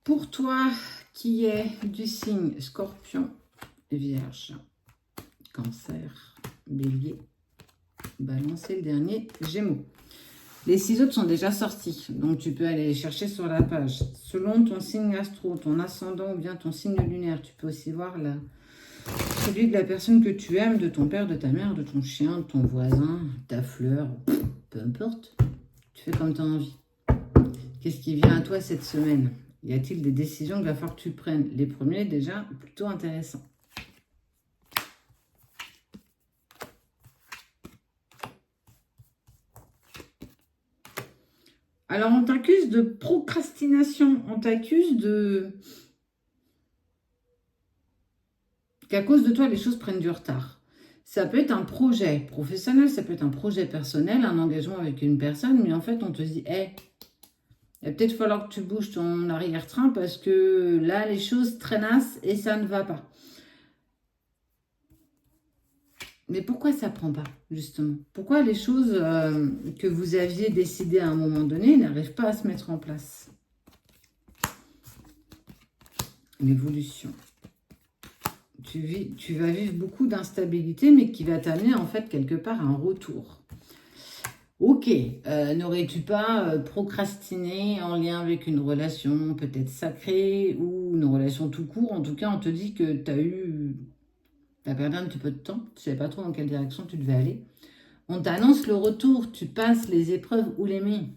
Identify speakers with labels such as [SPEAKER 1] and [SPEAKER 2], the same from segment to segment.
[SPEAKER 1] Pour toi qui est du signe Scorpion, Vierge, Cancer, Bélier, Balance et le dernier, Gémeaux. Les 6 autres sont déjà sortis, donc tu peux aller les chercher sur la page. Selon ton signe astro, ton ascendant ou bien ton signe lunaire, tu peux aussi voir celui de la personne que tu aimes, de ton père, de ta mère, de ton chien, de ton voisin, ta fleur, peu importe. Tu fais comme tu as envie. Qu'est-ce qui vient à toi cette semaine? Y a-t-il des décisions qu'il va falloir que tu prennes? Les premiers, déjà, plutôt intéressants. Alors, on t'accuse de procrastination. On t'accuse qu'à cause de toi, les choses prennent du retard. Ça peut être un projet professionnel, ça peut être un projet personnel, un engagement avec une personne, mais en fait, on te dit, hey, il va peut-être falloir que tu bouges ton arrière-train parce que là, les choses traînassent et ça ne va pas. Mais pourquoi ça ne prend pas, justement? Pourquoi les choses que vous aviez décidées à un moment donné n'arrivent pas à se mettre en place? L'évolution. Tu vas vivre beaucoup d'instabilité, mais qui va t'amener en fait quelque part à un retour. Ok, n'aurais-tu pas procrastiné en lien avec une relation peut-être sacrée ou une relation tout court? En tout cas, on te dit que tu as perdu un petit peu de temps, tu ne savais pas trop dans quelle direction tu devais aller. On t'annonce le retour, tu passes les épreuves ou les mets.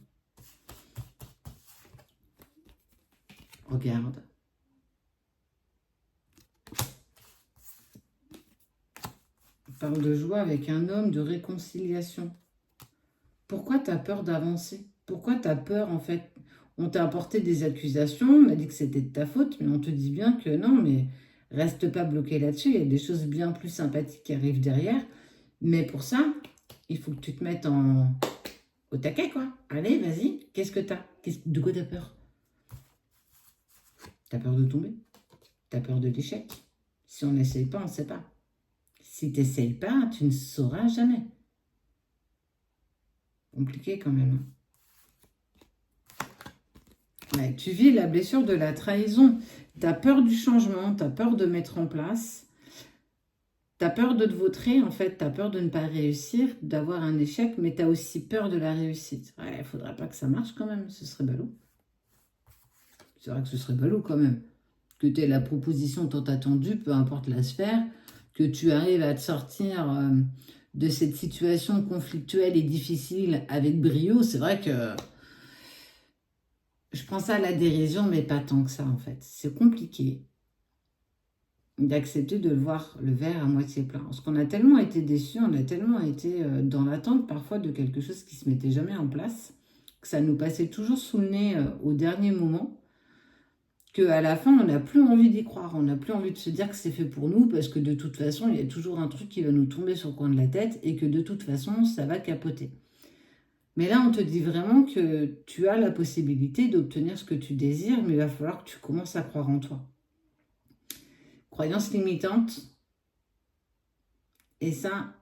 [SPEAKER 1] Regarde. On parle de joie avec un homme, de réconciliation. Pourquoi tu as peur d'avancer? Pourquoi tu as peur, en fait? On t'a apporté des accusations, on a dit que c'était de ta faute, mais on te dit bien que non, mais reste pas bloqué là-dessus. Il y a des choses bien plus sympathiques qui arrivent derrière. Mais pour ça, il faut que tu te mettes au taquet, quoi. Allez, vas-y, qu'est-ce que t'as? De quoi t'as peur? T'as peur de tomber? T'as peur de l'échec? Si on n'essaye pas, on ne sait pas. Si tu n'essayes pas, tu ne sauras jamais. Compliqué quand même. Ouais, tu vis la blessure de la trahison. Tu as peur du changement, tu as peur de mettre en place. Tu as peur de te vautrer, en fait. Tu as peur de ne pas réussir, d'avoir un échec, mais tu as aussi peur de la réussite. Ouais, il ne faudrait pas que ça marche quand même, ce serait ballot. C'est vrai que ce serait ballot quand même. Que tu aies la proposition tant attendue, peu importe la sphère, que tu arrives à te sortir de cette situation conflictuelle et difficile avec brio, c'est vrai que je prends ça à la dérision, mais pas tant que ça en fait. C'est compliqué d'accepter de voir le verre à moitié plein. Parce qu'on a tellement été déçus, on a tellement été dans l'attente parfois de quelque chose qui ne se mettait jamais en place, que ça nous passait toujours sous le nez au dernier moment, qu'à la fin, on n'a plus envie d'y croire. On n'a plus envie de se dire que c'est fait pour nous, parce que de toute façon, il y a toujours un truc qui va nous tomber sur le coin de la tête et que de toute façon, ça va capoter. Mais là, on te dit vraiment que tu as la possibilité d'obtenir ce que tu désires, mais il va falloir que tu commences à croire en toi. Croyance limitante. Et ça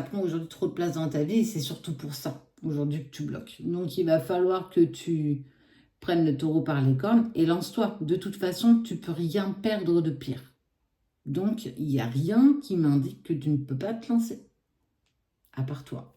[SPEAKER 1] prend aujourd'hui trop de place dans ta vie et c'est surtout pour ça, aujourd'hui, que tu bloques. Donc, il va falloir que tu prennes le taureau par les cornes et lance-toi. De toute façon, tu ne peux rien perdre de pire. Donc, il n'y a rien qui m'indique que tu ne peux pas te lancer, à part toi.